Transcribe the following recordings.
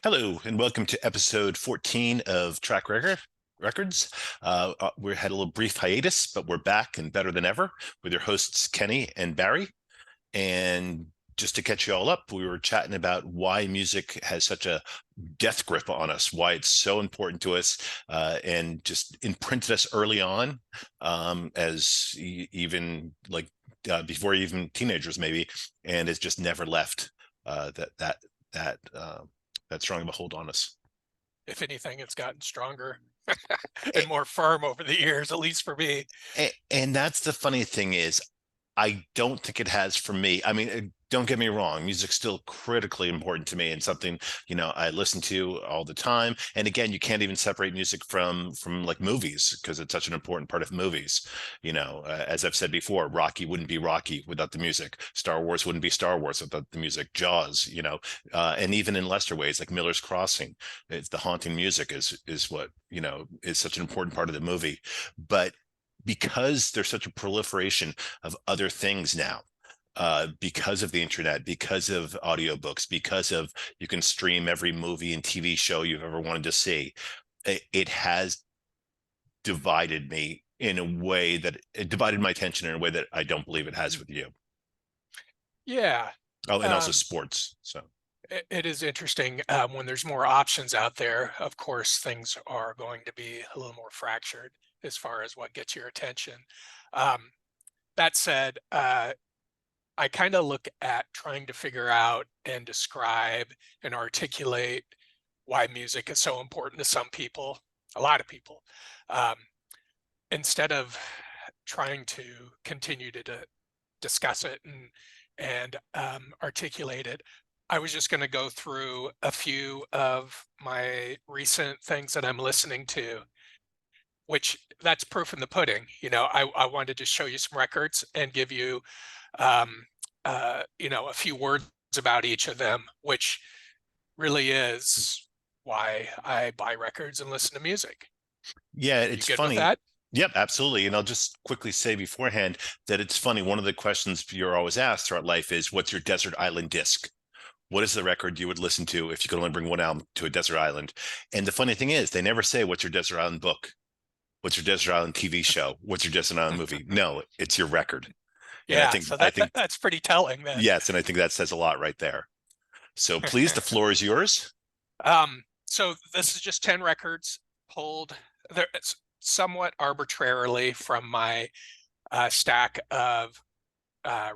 Hello, and welcome to episode 14 of Records. We had a little brief hiatus, but we're back and better than ever with your hosts, Kenny and Barry. And just to catch you all up, we were chatting about why music has such a death grip on us, why it's so important to us, and just imprinted us early on, as even like before even teenagers, maybe, and it's just never left that that strong of a hold on us. If anything, it's gotten stronger and more firm over the years, at least for me. And that's the funny thing is, I don't think it has for me. I mean, don't get me wrong, music's still critically important to me and something, I listen to all the time. And again, you can't even separate music from like movies because it's such an important part of movies. As I've said before, Rocky wouldn't be Rocky without the music. Star Wars wouldn't be Star Wars without the music. Jaws, and even in lesser ways like Miller's Crossing, it's the haunting music is what, is such an important part of the movie. But because there's such a proliferation of other things now, because of the internet, because of audiobooks, because of you can stream every movie and TV show you've ever wanted to see, it has divided me in a way that it divided my attention in a way that I don't believe it has with you. Yeah, Oh, and also um, sports. So it is interesting when there's more options out there. Of course, things are going to be a little more fractured as far as what gets your attention. Um, that said, I kind of look at trying to figure out and describe and articulate why music is so important to some people, a lot of people, um, instead of trying to continue to discuss it and articulate it. I was just going to go through a few of my recent things that I'm listening to, which that's proof in the pudding. I wanted to show you some records and give you, a few words about each of them, which really is why I buy records and listen to music. yeah, You it's good with funny. that? Yep, absolutely. And I'll just quickly say beforehand that it's funny. One of the questions you're always asked throughout life is, what's your desert island disc? What is the record you would listen to if you could only bring one album to a desert island? And the funny thing is, they never say, what's your desert island book? What's your desert island TV show? What's your desert island movie? No, it's your record. And I Yeah, think, so I that, think, that's pretty telling then. yes, and I think that says a lot right there. So please, the floor is yours. So this is just 10 records pulled there somewhat arbitrarily from my stack of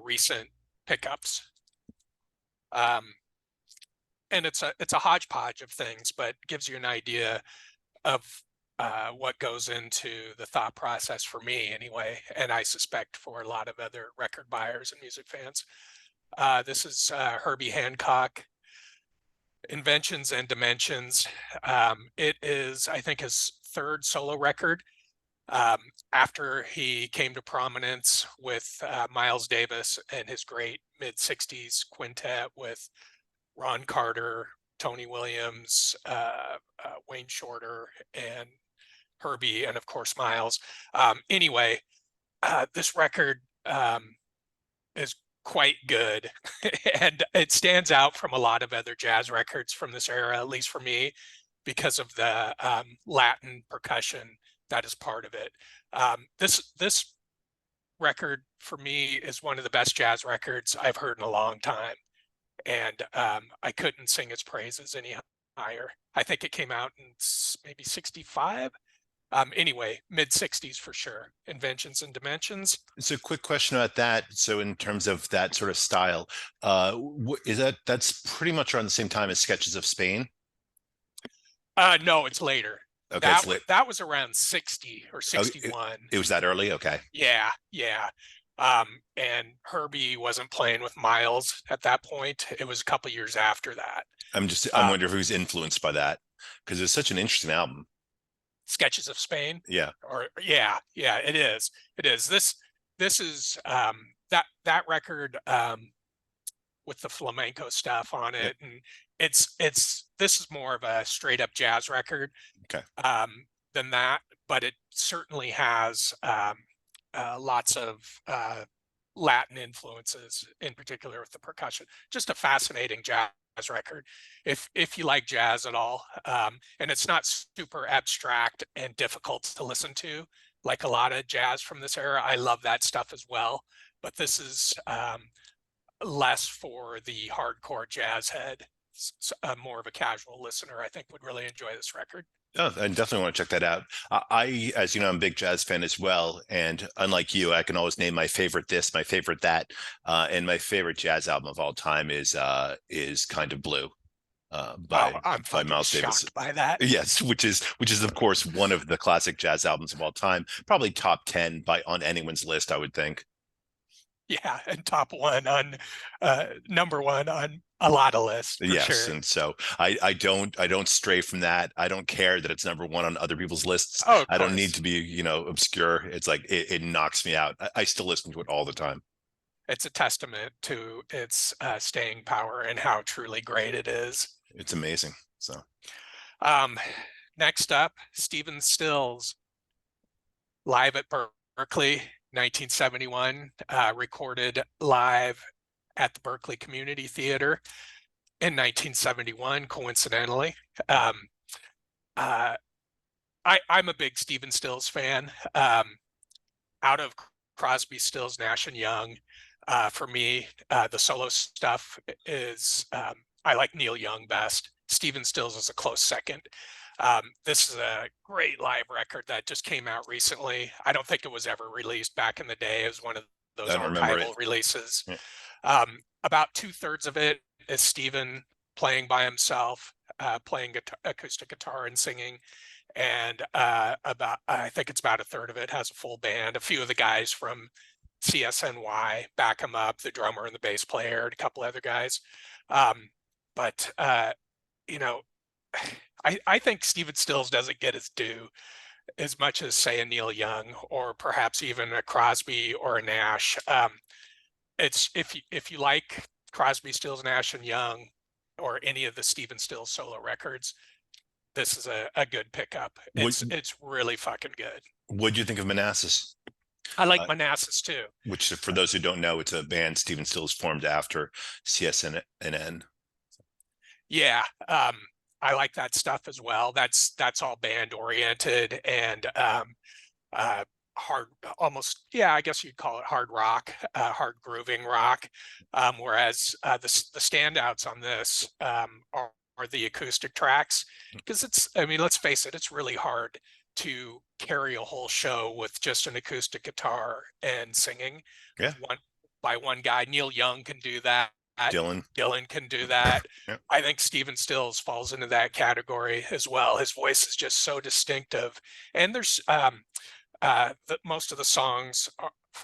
recent pickups. Um, and it's a hodgepodge of things, but gives you an idea of what goes into the thought process for me anyway, and I suspect for a lot of other record buyers and music fans. This is Herbie Hancock, Inventions and Dimensions. It is, I think, his third solo record um, after he came to prominence with Miles Davis and his great mid 60s quintet with Ron Carter, Tony Williams, Wayne Shorter, and Herbie, and of course Miles. Anyway, this record is quite good, and it stands out from a lot of other jazz records from this era, at least for me, because of the Latin percussion that is part of it. This record for me is one of the best jazz records I've heard in a long time, and I couldn't sing its praises any higher. I think it came out in maybe 65. Anyway, mid 60s for sure. Inventions and Dimensions. So, quick question about that. So, in terms of that sort of style, is that's pretty much around the same time as Sketches of Spain? No, it's later. Okay, That it's was late. that was around 60 or Oh, 61. it was that early. Okay, Yeah, yeah. And Herbie wasn't playing with Miles at that point. It was a couple years after that. I'm Um, wondering who's influenced by that because it's such an interesting album. Sketches of Spain, Yeah. or yeah, yeah, it is. It is. This is that record with the flamenco stuff on Yep. it, and it's this is more of a straight up jazz record Okay. than that, but it certainly has lots of Latin influences, in particular with the percussion. Just a fascinating jazz record. If you like jazz at all, and it's not super abstract and difficult to listen to, like a lot of jazz from this era. I love that stuff as well, but this is less for the hardcore jazz head. More of a casual listener, I think, would really enjoy this record. Oh, I definitely want to check that out. As you know, I'm a big jazz fan as well, and unlike you, I can always name my favorite this, my favorite that, and my favorite jazz album of all time is Kind of Blue, Oh, I'm by fucking Miles Davis. shocked by that. Yes, which is of course one of the classic jazz albums of all time, probably top 10 by on anyone's list, I would think. Yeah, and top one on number one on a lot of lists for Yes, sure. and so I don't stray from that. I don't care that it's number one on other people's lists. Oh, of I don't need course. to be, obscure. It's like it knocks me out. I still listen to it all the time. It's a testament to its staying power and how truly great it is. It's amazing. So Um, Next up, Stephen Stills, live at Berkeley, 1971, recorded live at the Berkeley Community Theater in 1971, coincidentally. Uh, I'm a big Stephen Stills fan. Out of Crosby, Stills, Nash and Young, for me, the solo stuff is I like Neil Young best. Stephen Stills is a close second. This is a great live record that just came out recently. I don't think it was ever released back in the day. It was one of I those don't remember it. archival releases. Yeah. About 2/3 of it is Stephen playing by himself, playing acoustic guitar and singing, and about I think it's about 1/3 of it has a full band. A few of the guys from CSNY back him up, the drummer and the bass player, and a couple other guys. Um, but you know, I think Stephen Stills doesn't get his due as much as say a Neil Young or perhaps even a Crosby or a Nash. It's if you like Crosby, Stills, Nash and Young, or any of the Stephen Stills solo records, this is a good pickup. What It's really fucking good. What do you think of Manassas? I like Uh, Manassas too. which, for those who don't know, it's a band Stephen Stills formed after CSNN. Yeah, I like that stuff as well. That's all band oriented and uh, hard, almost, yeah, I guess you'd call it hard rock, hard grooving rock. Whereas the standouts on this are the acoustic tracks because I mean, let's face it, it's really hard to carry a whole show with just an acoustic guitar and singing Yeah, one by one guy. Neil Young can do that. Dylan. Dylan can do that. Yeah, I think Stephen Stills falls into that category as well. His voice is just so distinctive, and there's most of the songs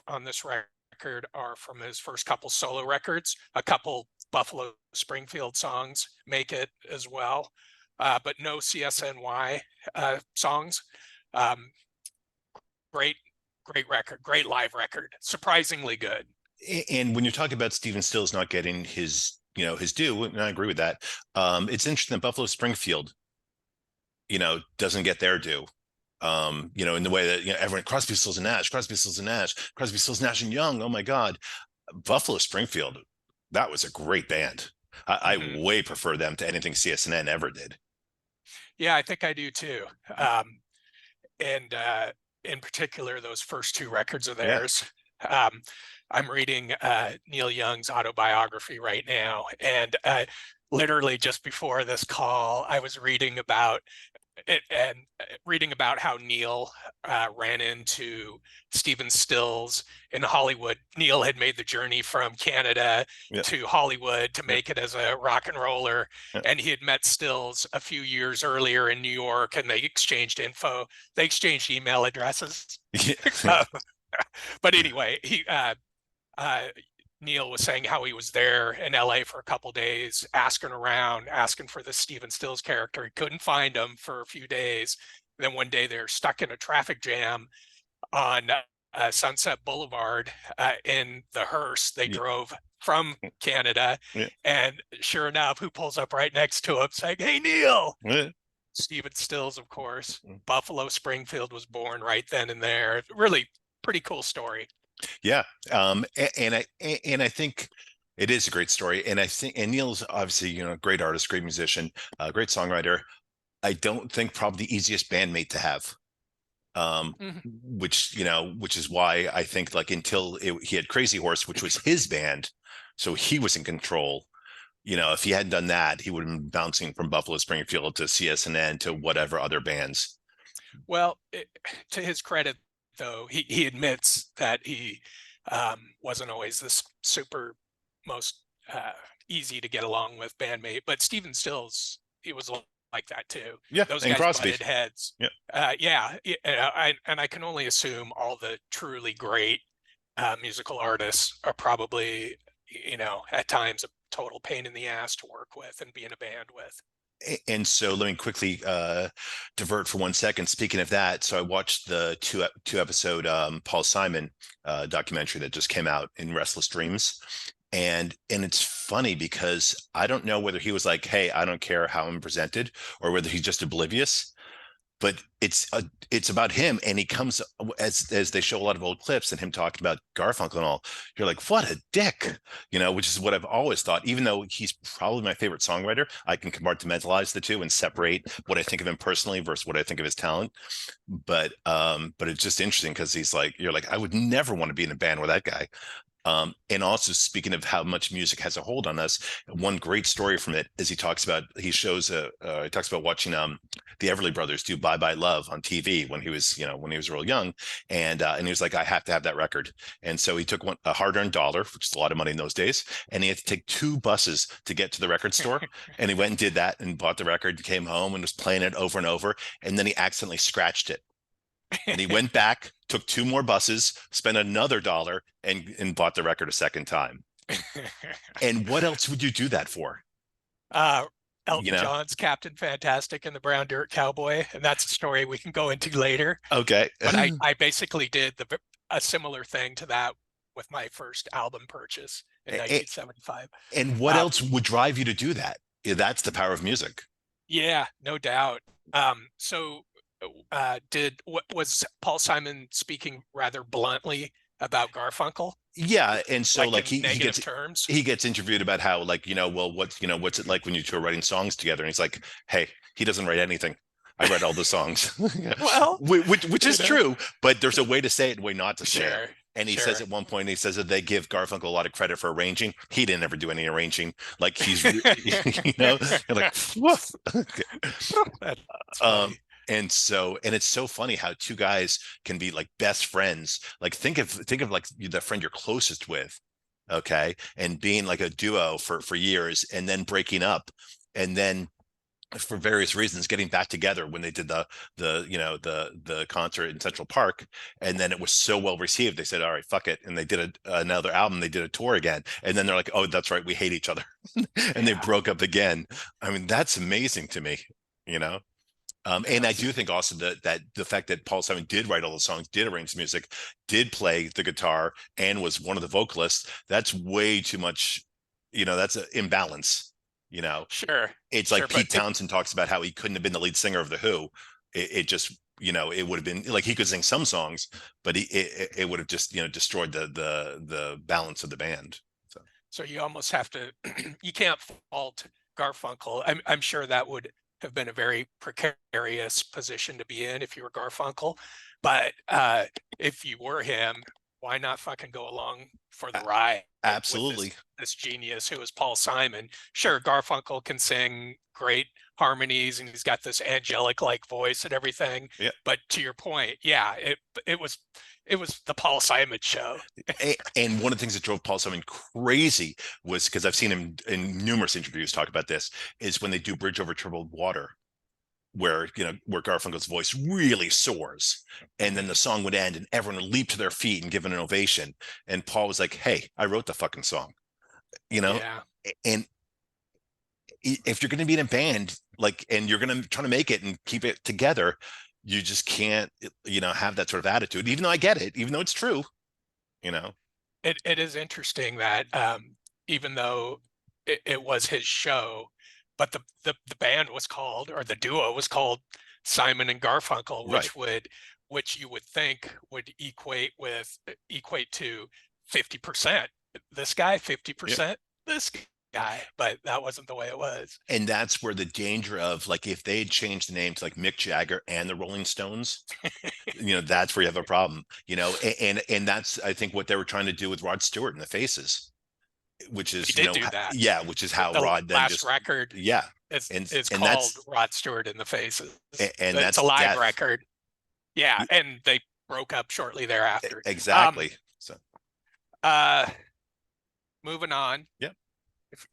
on this record are from his first couple solo records. A couple Buffalo Springfield songs make it as well, but no CSNY songs. Um, great, great record, great live record, surprisingly good. and when you're talking about Stephen Stills not getting his due, and I agree with that. It's interesting that Buffalo Springfield, doesn't get their due. In the way that everyone Crosby, Stills and Nash, Crosby, Stills and Nash, Crosby, Stills, Nash and Young. Oh my God, Buffalo Springfield, that was a great band. I Mhm. way prefer them to anything CSNN ever did. Yeah, I think I do too. And in particular, those first two records of Yeah, theirs. Um, I'm reading Neil Young's autobiography right now, and literally just before this call, I was reading about it and reading about how Neil ran into Stephen Stills in Hollywood. Neil had made the journey from Canada yeah, to Hollywood to yeah, make it as a rock and roller, yeah. and he had met Stills a few years earlier in New York, and they exchanged info. They exchanged email addresses. Yeah. Uh, but anyway, uh, Neil was saying how he was there in LA for a couple days, asking around, asking for the Stephen Stills character. He couldn't find him for a few days. Then one day they're stuck in a traffic jam on Sunset Boulevard in the hearse. They Yeah, drove from Canada, yeah, and sure enough, who pulls up right next to him saying, "Hey, Neil!" yeah. Stephen Stills, of course. Buffalo Springfield was born right then and there. Really pretty cool story. Yeah. And I think It is a great story, and I think, and Neil's obviously, a great artist, great musician, great songwriter. I don't think probably the easiest bandmate to have. Mhm. Which is why I think like he had Crazy Horse, which was his band, so he was in control. If he hadn't done that, he would have been bouncing from Buffalo Springfield to CSNN to whatever other bands. Well, to his credit, though, he admits that he wasn't always this super most uh, easy to get along with bandmate, but Stephen Stills, he was like that too. Yeah, Those and guys Crosby. butted heads. Yeah. Yeah, and I can only assume all the truly great musical artists are probably, at times a total pain in the ass to work with and be in a band with. And so let me quickly divert for 1 second. Speaking of that, so I watched the two episode Paul Simon documentary that just came out in Restless Dreams, and it's funny because I don't know whether he was like, "Hey, I don't care how I'm presented," or whether he's just oblivious. But it's about him, and he comes as they show a lot of old clips and him talking about Garfunkel and all. You're like, what a dick, which is what I've always thought. Even though he's probably my favorite songwriter, I can compartmentalize the two and separate what I think of him personally versus what I think of his talent. But it's just interesting because you're like, I would never want to be in a band with that guy. And also speaking of how much music has a hold on us, one great story from it is he talks about watching the Everly Brothers do "Bye Bye Love" on TV when he was real young, and he was like, I have to have that record, and so he took a hard-earned dollar, which is a lot of money in those days, and he had to take two buses to get to the record store, and he went and did that and bought the record, came home and was playing it over and over, and then he accidentally scratched it. And he went back, took two more buses, spent another dollar, and bought the record a second time. And what else would you do that for? uh, You Elton know? John's Captain Fantastic and the Brown Dirt Cowboy, and that's a story we can go into later. Okay. But I basically did a similar thing to that with my first album purchase in A- 1975. And what Um, else would drive you to do that? Yeah, that's the power of music. yeah, no doubt. So did what was Paul Simon speaking rather bluntly about Garfunkel, Yeah, and so like like in he negative gets terms? he gets interviewed about how like well what's it like when you two are writing songs together, and he's like, hey, he doesn't write anything. I write all the songs. Well, Which you is know, true, but there's a way to say it and a way not to say it. sure, And he says sure. at one point, he says that they give Garfunkel a lot of credit for arranging. He didn't ever do any arranging. Like you're like, woof. That's Um, funny. and it's so funny how two guys can be like best friends. Like think of like the friend you're closest with, okay, and being like a duo for years, and then breaking up, and then for various reasons getting back together when they did the concert in Central Park, and then it was so well received they said, all right, fuck it, and they did another album, they did a tour again, and then they're like, oh, that's right, we hate each other. And they Yeah, broke up again. I mean, that's amazing to me, you know. And I yes, do think also that the fact that Paul Simon did write all the songs, did arrange the music, did play the guitar, and was one of the vocalists, that's way too much, that's an imbalance. You know, sure, it's sure. like But Pete Townsend talks about how he couldn't have been the lead singer of The Who. It just, it would have been like he could sing some songs, but it would have just, destroyed the balance of the band. So so you almost have to, you can't fault Garfunkel. I'm sure that would have been a very precarious position to be in if you were Garfunkel. But if you were him, why not fucking go along for the a- ride with absolutely. this genius who is Paul Simon? Sure, Garfunkel can sing great harmonies and he's got this angelic like voice and everything. Yeah. But to your point, yeah, it was it was the Paul Simon show. And one of the things that drove Paul Simon crazy was because I've seen him in numerous interviews talk about this, is when they do Bridge Over Troubled Water, where Garfunkel's voice really soars, and then the Mhm. song would end and everyone would leap to their feet and give an ovation. And Paul was like, hey, I wrote the fucking song, you know? Yeah. And if you're going to be in a band, like, and you're going to try to make it and keep it together, you just can't, have that sort of attitude, even though I get it, even though it's true, you know? It is interesting that even though it was his show, but the band was called, or the duo was called, Simon and Garfunkel, Right. which you would think would equate to 50%. This guy Yeah. 50%. this guy, but that wasn't the way it was. And that's where the danger of, like, if they had changed the name to like Mick Jagger and the Rolling Stones, that's where you have a problem, and that's, I think, what they were trying to do with Rod Stewart and the Faces, which They is, did do that. yeah, which is how The Rod then last just, record yeah. is and is and called that's Rod Stewart in the Faces. and It's a that's live death. record. Yeah, and they broke up shortly thereafter. Exactly. So Uh moving on, yeah. if,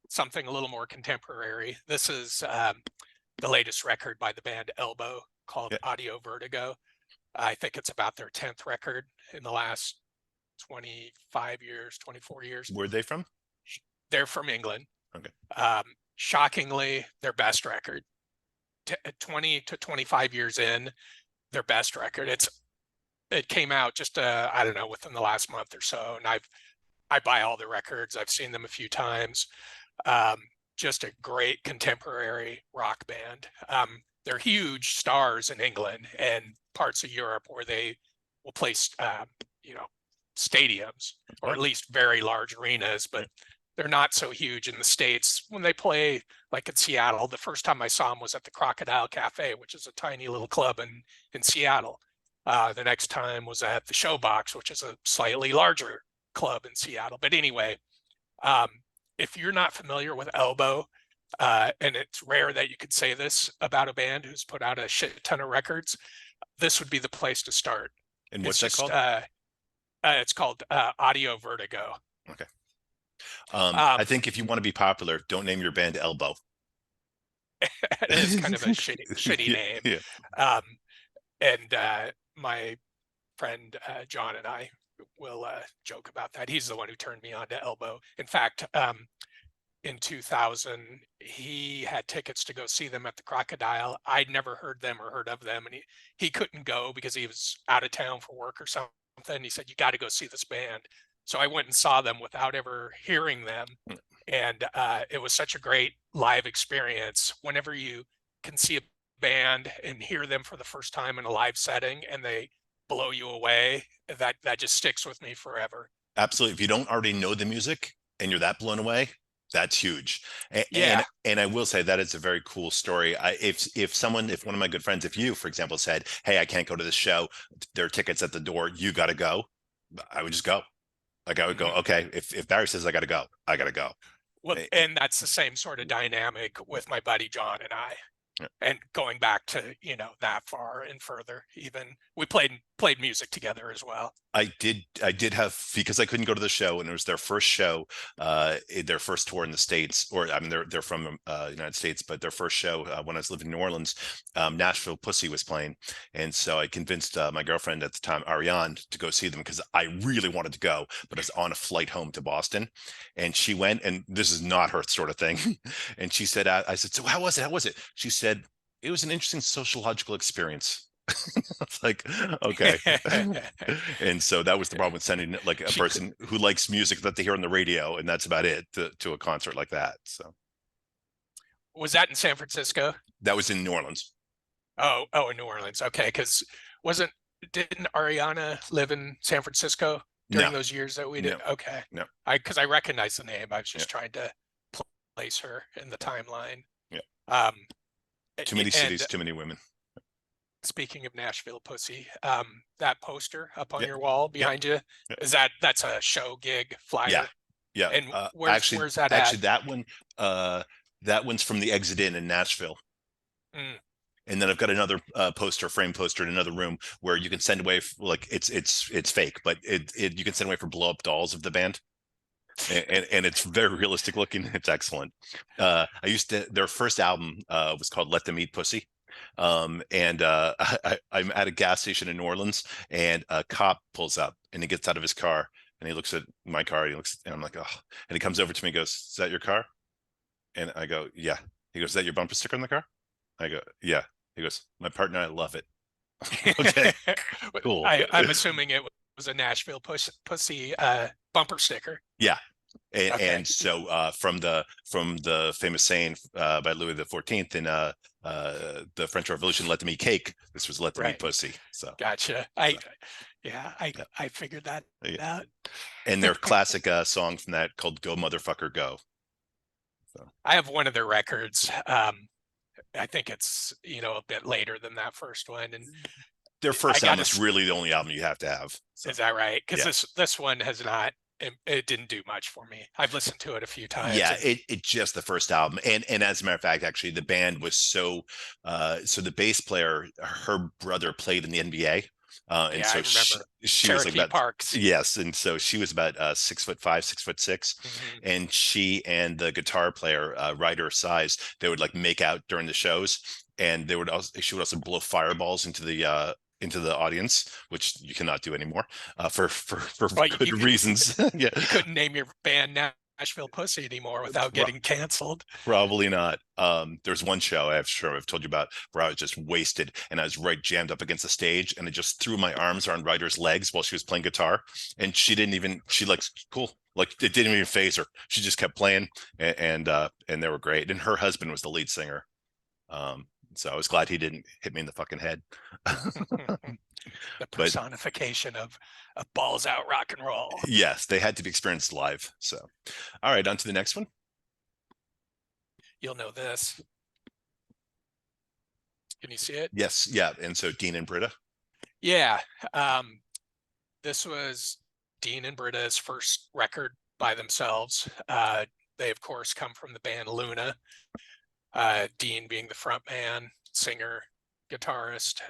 something a little more contemporary. This is the latest record by the band Elbow called Yeah. Audio Vertigo. I think it's about their 10th record in the last 25 years, 24 years. Where are they from? They're from England. Okay. Shockingly, their best record. 20 to 25 years in, their best record. It came out just I don't know, within the last month or so, and I buy all the records. I've seen them a few times. Um, just a great contemporary rock band. They're huge stars in England and parts of Europe where they will play, you know, stadiums, or Right. at least very large arenas, but they're not so huge in the States. When they play, like in Seattle, the first time I saw them was at the Crocodile Cafe, which is a tiny little club in Seattle. The next time was at the Showbox, which is a slightly larger club in Seattle. But anyway, um, if you're not familiar with Elbow, and it's rare that you could say this about a band who's put out a shit ton of records, this would be the place to start. And It's what's that just called? it's called Audio Vertigo. Okay. I Um, think if you want to be popular, don't name your band Elbow. it is kind of a shitty Yeah, name. yeah. Um, and my friend John and I will joke about that. He's the one who turned me on to Elbow. In fact, in 2000, he had tickets to go see them at the Crocodile. I'd never heard them or heard of them, and he couldn't go because he was out of town for work or something. He said, "You got to go see this band." So I went and saw them without ever hearing them, and it was such a great live experience. Whenever you can see a band and hear them for the first time in a live setting, and they blow you away, that just sticks with me forever. Absolutely. If you don't already know the music and you're that blown away, that's huge. And Yeah. and I will say that it's a very cool story. If one of my good friends, if you, for example, said, "Hey, I can't go to this show. There are tickets at the door. You got to go," I would just go. Like, I would go, Mhm. okay, if Barry says I got to go, I got to go. Well, Eh, eh, and that's the same sort of dynamic with my buddy John and I. And going back to, that far and further, even we played music together as well. I did have, because I couldn't go to the show, and it was their first show, their first tour in the States, or I mean, they're from United States, but their first show when I was living in New Orleans, Nashville Pussy was playing, and so I convinced my girlfriend at the time, Ariane, to go see them because I really wanted to go, but I was on a flight home to Boston, and she went, and this is not her sort of thing, and she said, I said, "So how was it? How was it?" She said, "It was an interesting sociological experience." It's like, okay. And so that was the problem with sending like a She could, person who likes music that they hear on the radio, and that's about it, to a concert like that. So was that in San Francisco? that was in New Orleans. Oh, in New Orleans. Okay, because wasn't didn't Ariana live in San Francisco No, during those years that we did? no, Okay, no. I recognize the name. I was Yeah, just trying to place her in the timeline. yeah. Um, Too many and cities, too many women. speaking of Nashville Pussy, that poster up on Yeah, your wall yep, behind you, yep. that's a show gig Yeah, flyer? yeah. And Actually, where's that at? actually, uh, that one's from the Exit Inn in Nashville. Mm. And then I've got another poster, frame poster in another room where you can send away, like, it's fake, but you can send away for blow up dolls of the band. And it's very realistic looking. It's excellent. I used to Their first album was called Let Them Eat Pussy. And I'm at a gas station in New Orleans, and a cop pulls up, and he gets out of his car, and he looks at my car, and and I'm like, oh, and he comes over to me and goes, "Is that your car?" And I go, "Yeah." He goes, "Is that your bumper sticker in the car?" I go, "Yeah." He goes, "My partner and I love it." Okay, cool. I'm assuming it was a Nashville Pussy bumper sticker. Yeah. And Okay, so from the famous saying by Louis the 14th in the French Revolution, "Let them eat cake." This was "Let them eat right. pussy." So Gotcha. so Yeah, I Yeah. I figured that Yeah. out. And their classic song from that called "Go Motherfucker Go." So I have one of their records. I think it's, a bit later than that first one, and their I first album got is to. really the only album you have to have. So Is that right? Because yeah. this one has not. It didn't do much for me. I've listened to it a few times, Yeah, and it just the first album, and as a matter of fact, actually, the band was so the bass player, her brother played in the NBA, and yeah, I so remember she was like Cherokee about Parks. yes, and so she was about 6'5", 6'6", Hmm. and she and the guitar player, Ryder Size, they would like make out during the shows, and she would also blow fireballs into the audience, which you cannot do anymore, for Well, good reasons. Yeah. you couldn't name your band Nashville Pussy anymore without getting canceled. Probably not. There's one show I've told you about where I was just wasted and I was right jammed up against the stage and I just threw my arms around Ryder's legs while she was playing guitar and she like cool. Like it didn't even phase her. She just kept playing and they were great. And her husband was the lead singer. Um, so I was glad he didn't hit me in the fucking head. The But personification of balls out rock and roll. yes, they had to be experienced live. So all right, on to the next one. You'll know this. Can you see it? Yes, yeah. And so Dean and Britta. Yeah. Um, this was Dean and Britta's first record by themselves. They, of course, come from the band Luna. Dean being the front man, singer, guitarist,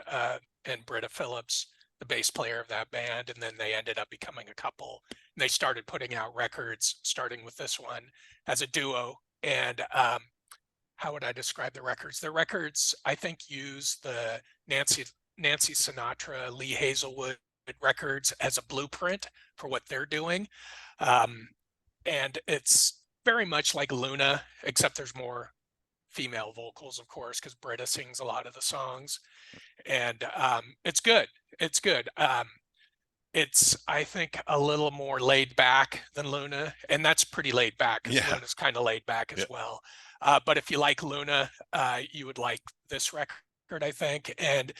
and Britta Phillips, the bass player of that band. And then they ended up becoming a couple. And they started putting out records, starting with this one as a duo. And how would I describe the records? The records, I think, use the Nancy Sinatra, Lee Hazelwood records as a blueprint for what they're doing. Um, and it's very much like Luna, except there's more female vocals, of course, because Britta sings a lot of the songs, and it's good. It's good. It's, I think, a little more laid back than Luna, and that's pretty laid back because Yeah. Luna's kind of laid back Yeah. as well. But if you like Luna, you would like this record, I think. And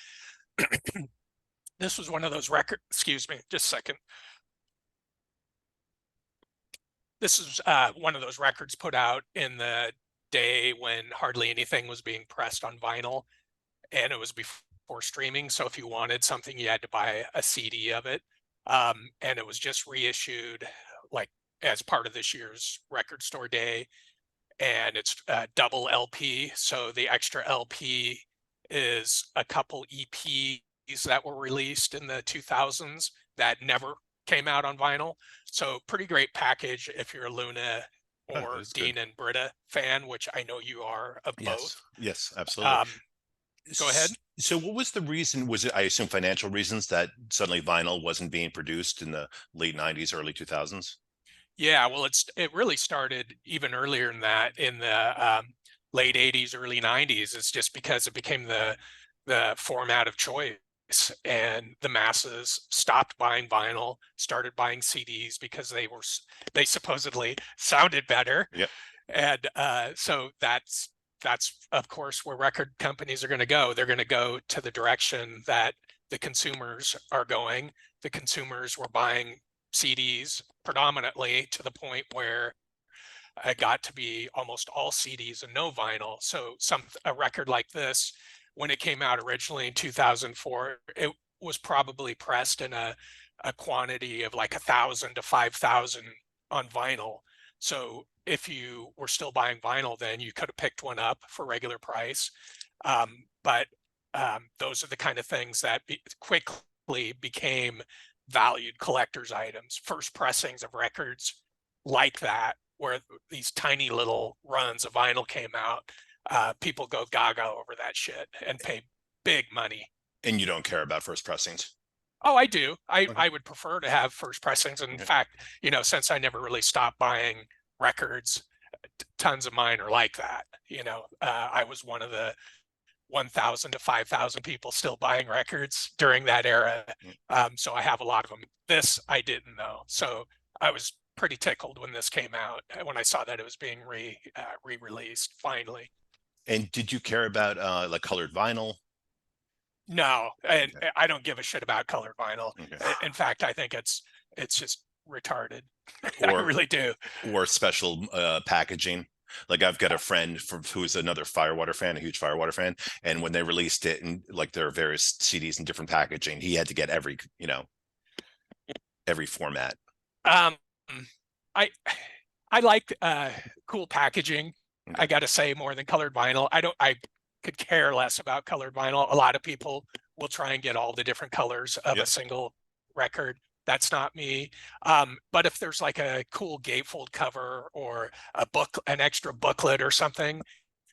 this was one of those records. Excuse me, just a second. This is one of those records put out in the day when hardly anything was being pressed on vinyl, and it was before streaming. So if you wanted something, you had to buy a CD of it. And it was just reissued like as part of this year's record store day. And it's double LP. So the extra LP is a couple EPs that were released in the 2000s that never came out on vinyl. So pretty great package if you're a Luna Oh, or that's good. Dean and Britta fan, which I know you are of Yes. both. Yes, absolutely. Um, Go ahead. So what was the reason? Was it, I assume, financial reasons that suddenly vinyl wasn't being produced in the late 90s, early 2000s? Yeah, well, it really started even earlier than that in the late '80s, early '90s. It's just because it became the format of choice, and the masses stopped buying vinyl, started buying CDs because they supposedly sounded better, Yep. and so that's of course where record companies are going to go. They're going to go to the direction that the consumers are going. The consumers were buying CDs predominantly to the point where it got to be almost all CDs and no vinyl. So a record like this, when it came out originally in 2004, it was probably pressed in a quantity of like 1,000 to 5,000 on vinyl. So if you were still buying vinyl, then you could have picked one up for regular price. But those are the kind of things that quickly became valued collector's items, first pressings of records like that, where these tiny little runs of vinyl came out. People go gaga over that shit and pay big money. And you don't care about first pressings. Oh, I do. I, Okay. I would prefer to have first pressings. In Okay. fact, since I never really stopped buying records, tons of mine are like that. I was one of the 1,000 to 5,000 people still buying records during that era. So I have a lot of them. This I didn't know. So I was pretty tickled when this came out, when I saw that it was being re-released finally. And did you care about like colored vinyl? No, and Okay. I don't give a shit about colored vinyl. Okay. In fact, I think it's just retarded. I Or really do. special packaging. Like I've got a friend who's another Firewater fan, a huge Firewater fan, and when they released it and like their various CDs in different packaging, he had to get every, every format. Um, I I like cool packaging. Okay. I got to say more than colored vinyl. I don't. I could care less about colored vinyl. A lot of people will try and get all the different colors of a Yep. single record. That's not me. But if there's like a cool gatefold cover or a book, an extra booklet or something,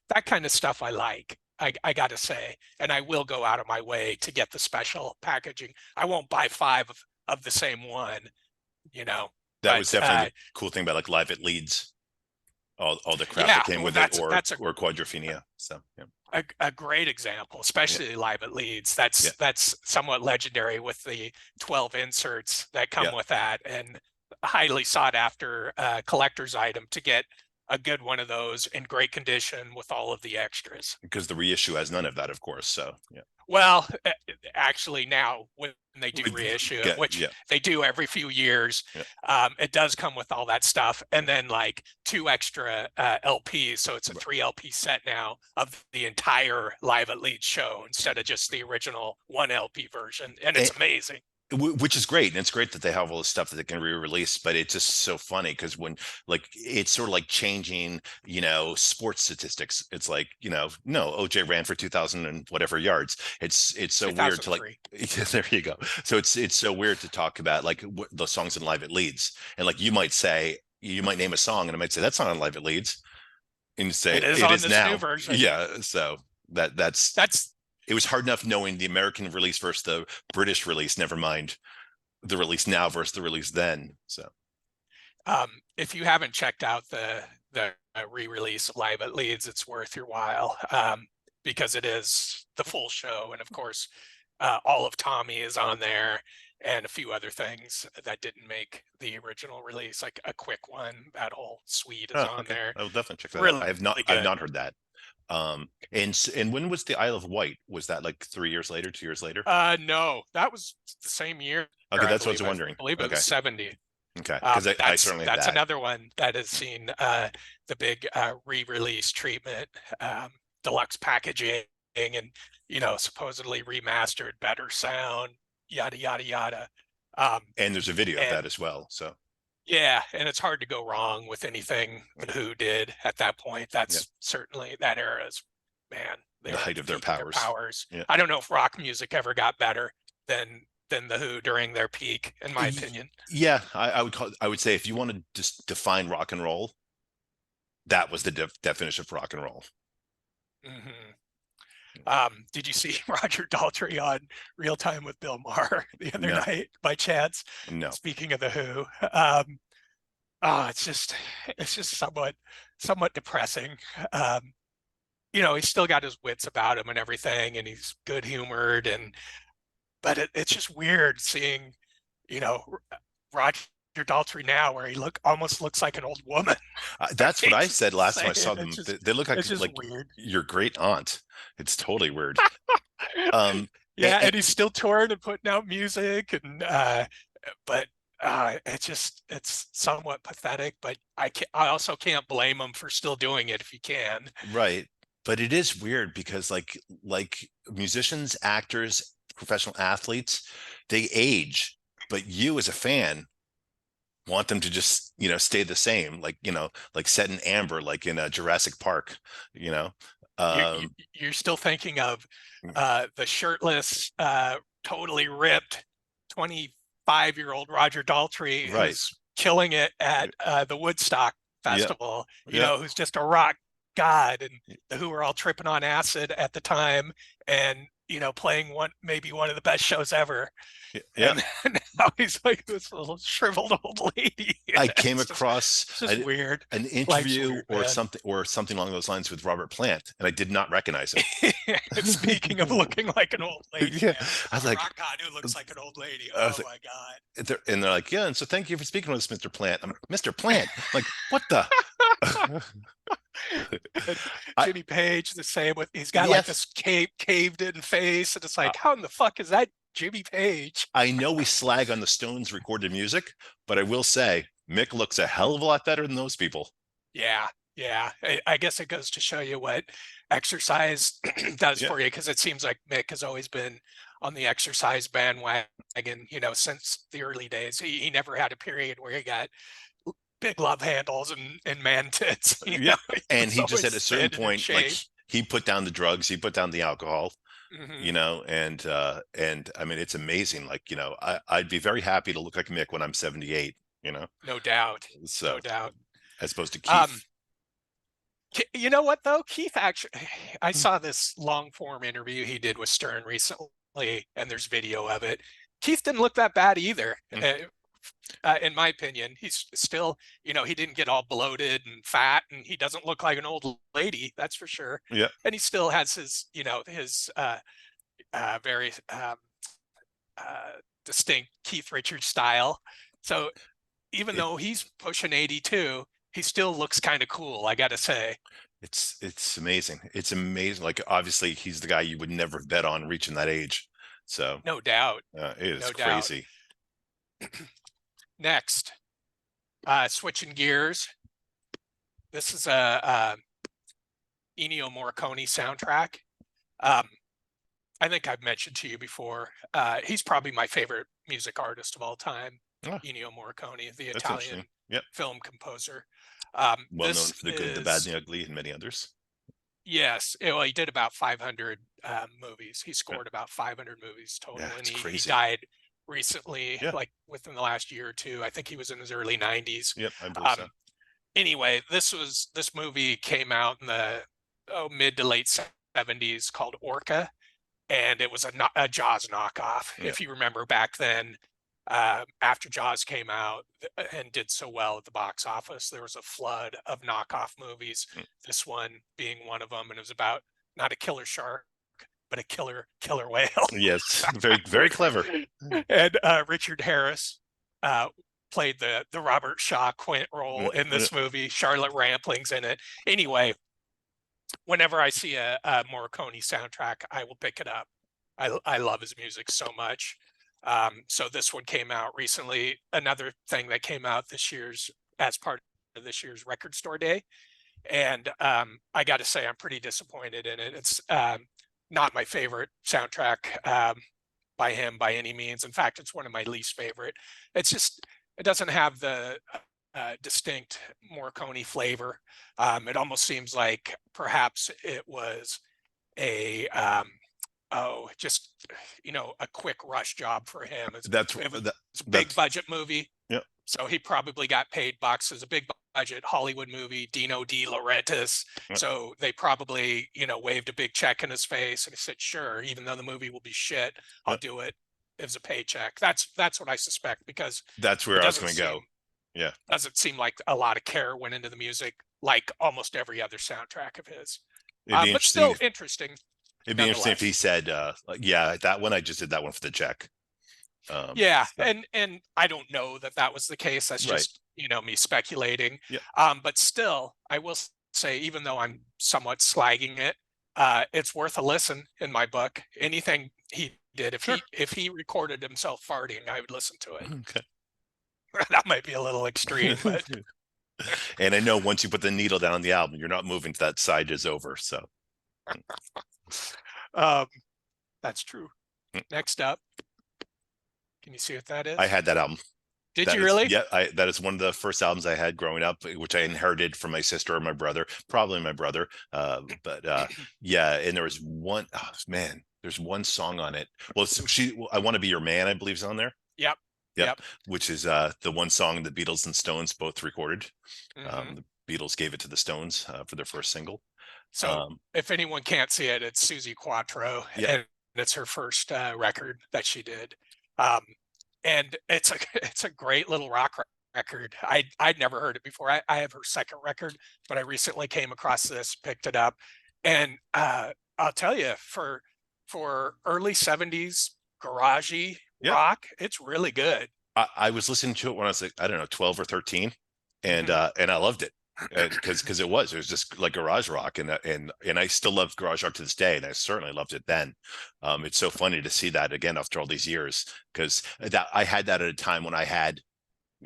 that kind of stuff I like. I got to say, and I will go out of my way to get the special packaging. I won't buy five of the same one, you know. That was But definitely the cool thing about like Live at Leeds, all the crap that yeah, came well, with it, that's or Quadrophenia. So yeah, a great example, yeah, especially live at Leeds. yeah, That's somewhat legendary with the 12 inserts that come yeah. with that, and highly sought after collector's item to get a good one of those in great condition with all of the extras. Because the reissue has none of that, of course. So yeah, Well, actually, now when they do reissue it, which yeah, they do every few years, yeah. it does come with all that stuff, and then like two extra LPs. So it's a 3 LP set now of the entire Live at Leeds show instead of just the original 1 LP version, and it's And, amazing. which is great, and it's great that they have all this stuff that they can re-release, but it's just so funny because when like it's sort of like changing sports statistics. It's like, no, OJ ran for 2000 and whatever yards. It's so weird to like 2003. there you go. So it's so weird to talk about like the songs in Live at Leeds, and like you might name a song and I might say that's not on Live at Leeds, and you say It is it on is this new now. version. Yeah, so that's That's it was hard enough knowing the American release versus the British release, never mind the release now versus the release then. So if you haven't checked out the re-release of Live at Leeds, it's worth your while because it is the full show, and of course, all of Tommy is on there, and a few other things that didn't make the original release, like a quick one. That whole suite is oh, on okay, there. I'll definitely check that out. Really I've good. not heard that. And when was the Isle of Wight? Was that like 3 years later, 2 years later? No, that was the same year, Okay, I that's what I was believe. I wondering. believe it was Okay, 70. okay, because I certainly have That's that. another one that has seen the big re-release treatment, deluxe packaging, and supposedly remastered, better sound, yada yada yada. Um, And there's a video of and that as well. So yeah, and it's hard to go wrong with anything the Who did at that point. yeah, That's certainly that era's, man. They the were at height the of their peak of their powers. powers. Yeah. I don't know if rock music ever got better than the Who during their peak, in my opinion. Yeah, I would say if you want to just define rock and roll, that was the definition of rock and roll. Hmm. Did you see Roger Daltrey on Real Time with Bill Maher the other No, night by chance? no. Speaking of the Who, it's just somewhat depressing. Um, he's still got his wits about him and everything, and he's good humored, but it's just weird seeing, you know, Roger Daltrey now where he almost looks like an old woman. That's what I It's said last time I insane. saw It's them. just They look it's just like weird. your great aunt. It's totally weird. Um, Yeah, and he's still touring and putting out music, and but it's somewhat pathetic. But I also can't blame him for still doing it if he can. right, but it is weird because musicians, actors, professional athletes, they age, but you as a fan want them to just stay the same, like set in amber, like in a Jurassic Park, you know. You, Um, you're still thinking of the shirtless, totally ripped 25-year-old Roger Daltrey right. who's killing it at the Woodstock Yeah. Festival, Yeah. who's just a rock god, and the Who were all tripping on acid at the time, and playing maybe one of the best shows ever. Yeah. And now he's like this little shriveled old lady. I came It's just, across it's just weird. an Life's interview weird, man. or something along those lines with Robert Plant, and I did not recognize him. Speaking of looking like an old lady, Yeah, man, I was a like, rock god who looks like an old lady. I was Oh like, my god. they're like, yeah, and so thank you for speaking with us, Mr. Plant. I'm like, Mr. Plant, I'm like, what the? And I Jimmy Page, the same with he's got like yes, this caved in face, and it's like, how in the fuck is that Jimmy Page? I know we slag on the Stones recorded music, but I will say Mick looks a hell of a lot better than those people. Yeah, yeah. I guess it goes to show you what exercise does Yeah, for you, because it seems like Mick has always been on the exercise bandwagon, since the early days. He never had a period where he got big love handles and man tits. yeah. He And was he just always at a certain thin and in point, like shape. he put down the drugs, he put down the alcohol, Hmm. and I mean it's amazing. Like, I'd be very happy to look like Mick when I'm 78, you know. No doubt, So no doubt. as opposed to Um, Keith. you know what though? Keith actually, I saw this long form interview he did with Stern recently, and there's video of it. Keith didn't look that bad either. Mm, In my opinion, he's still, he didn't get all bloated and fat, and he doesn't look like an old lady, that's for sure. yeah, And he still has his, his very uh, distinct Keith Richards style. So even it though he's pushing 82, he still looks kind of cool, I got to say. it's amazing. It's amazing. Like obviously he's the guy you would never bet on reaching that age. So No doubt, it is no doubt. crazy. Next, switching gears. This is a Ennio Morricone soundtrack. Um, I think I've mentioned to you before. He's probably my favorite music artist of all time, Oh, Ennio Morricone, the that's interesting. Italian Yep. film composer. Well known This for the good, the bad, is and the ugly, and many others. Yes, well, he did about 500 movies. He Yeah, scored about 500 movies yeah, total, and it's he crazy. died recently, Yeah, like within the last year or two. I think he was in his early 90s. yep, I believe so. Um, anyway, this movie came out in the mid to late 70s called Orca, and it was a Jaws knockoff. Yeah, If you remember back then, after Jaws came out and did so well at the box office, there was a flood of knockoff movies. mm, This one being one of them, and it was about not a killer shark, but a killer whale. yes, very, very clever. And Richard Harris uh, played the Robert Shaw Quint Mm, role in mm, this movie. Charlotte Rampling's in it. Anyway, whenever I see a Morricone soundtrack, I will pick it up. I love his music so much. So this one came out recently. Another thing that came out this year's as part of this year's Record Store Day, and I got to say I'm pretty disappointed in it. It's not my favorite soundtrack by him by any means. In fact, it's one of my least favorite. It's just it doesn't have the distinct Morricone flavor. It almost seems like perhaps it was a just a quick rush job for him. that's It was that, a big that's budget movie, yeah, so he probably got paid bucks as a big budget Hollywood movie. Dino De Laurentiis, yeah, so they probably waved a big check in his face, and he said, "Sure, even though the movie will be shit, I'll yeah. do it as a paycheck." That's what I suspect, because That's where it I was doesn't going to seem go. Yeah, like a lot of care went into the music, like almost every other soundtrack of his. it'd be But interesting. still interesting It'd be interesting if he nonetheless. said, like, "Yeah, that one I just did that one for the check." Yeah, So and I don't know that that was the case. That's right, just me speculating. yeah, But still, I will say, even though I'm somewhat slagging it, it's worth a listen in my book. Anything he did, if sure. he recorded himself farting, I would listen to it. Okay. That might be a little extreme, but And I know once you put the needle down on the album, you're not moving to that side is over. So um, that's true. mm, Next up, can you see what that I is? had that album. Did That you is, really? yeah, that is one of the first albums I had growing up, which I inherited from my sister or my brother, probably my brother. But yeah, and there was one, oh, man, there's one song on it. Well, I Want to Be Your Man, I believe is on there. Yep. Yep, Yep. which is the one song the Beatles and Stones both recorded. Hmm. The Beatles gave it to the Stones for their first single. So Um, if anyone can't see it, it's Susie Quattro, yeah, and it's her first record that she did. Um, and it's a it's a great little record. I'd never heard it before. I have her second record, but I recently came across this, picked it up, and I'll tell you, for early 70s garagey yeah. rock, it's really good. I was listening to it when I was like, I don't know, 12 or 13, Hmm. and I loved it. because it was just like garage rock, and I still love garage rock to this day, and I certainly loved it then. It's so funny to see that again after all these years, because that I had that at a time when I had,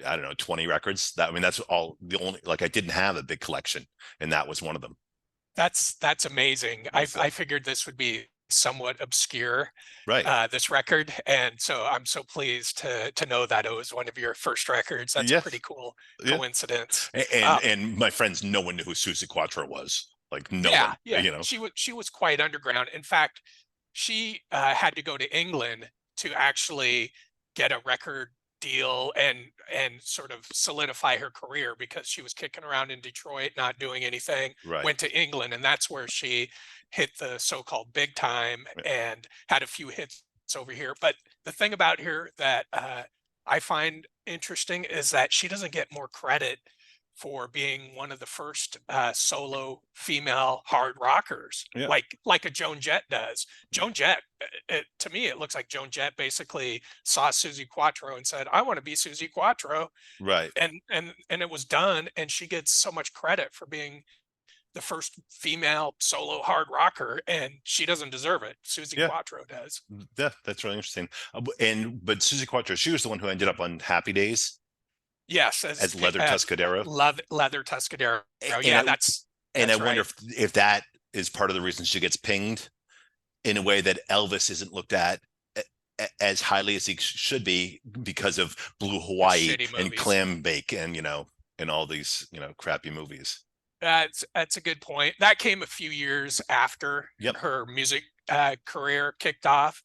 I don't know, 20 records. That, I mean, that's all the only, like, I didn't have a big collection, and that was one of them. That's amazing. That's I figured this would be somewhat obscure, right. this record, and so I'm so pleased to know that it was one of your first records. That's a Yeah, pretty cool yeah. coincidence. And Um, my friends, no one knew who Susie Quattro was. Like no yeah, one, yeah, she was quite underground. In fact, she had to go to England to actually get a record deal and sort of solidify her career because she was kicking around in Detroit, not doing anything. Right. Went to England, and that's where she hit the so-called big time and had a few hits over here. But the thing about her that I find interesting is that she doesn't get more credit for being one of the first solo female hard rockers, Yeah. like a Joan Jett does. Joan Jett, to me, it looks like Joan Jett basically saw Susie Quattro and said, "I want to be Susie Quattro," Right. and it was done. And she gets so much credit for being the first female solo hard rocker, and she doesn't deserve it. Susie Yeah. Quattro does. Yeah. That's really interesting. But Susie Quattro, she was the one who ended up on Happy Days Yes, as Leather Tuscadero. leather Tuscadero. And Yeah, I and I that's wonder right. if that is part of the reason she gets pinged in a way that Elvis isn't looked at as highly as he should be because of Blue The Hawaii shitty and movies. Clam Bake and and all these crappy movies. That's a good point. That came a few years after Yep. her music career kicked off,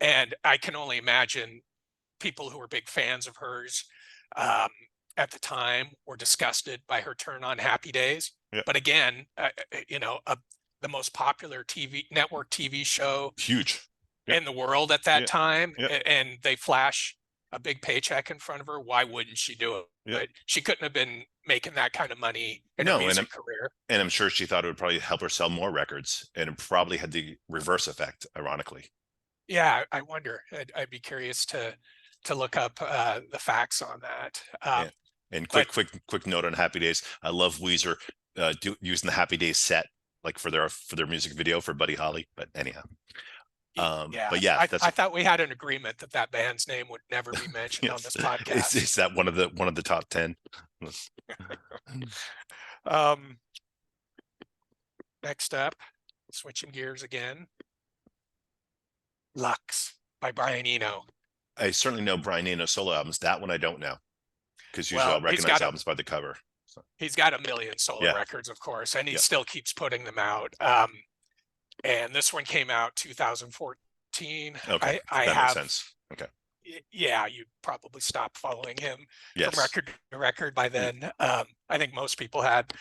and I can only imagine people who were big fans of hers um, at the time were disgusted by her turn on Happy Days. Yep. But again, the most popular TV show Huge. Yep. in the world at that Yep. time, Yep. and they flash a big paycheck in front of her. Why wouldn't she do it? Yep. But she couldn't have been making that kind of money in her No, music career. and I'm sure she thought it would probably help her sell more records, and it probably had the reverse effect, ironically. Yeah, I wonder. I'd be curious to look up the facts on that. And and But quick note on Happy Days. I love Weezer using the Happy Days set like for their music video for Buddy Holly. But anyhow, yeah, but yeah, that's I thought we had an agreement that that band's name would never be mentioned on yes. this Is podcast. is that one of the top 10? Um, Next up, switching gears again, Lux by Brian Eno. I certainly know Brian Eno's solo albums. That one I don't know because usually Well, I'll recognize albums by the cover. So he's got a million solo yeah, records, of course, and he yeah. still keeps putting them out. And this one came out 2014. Okay, I that makes have, sense. Okay. yeah, you probably stopped following him from Yes. record to record by Yeah. then. I think most people had.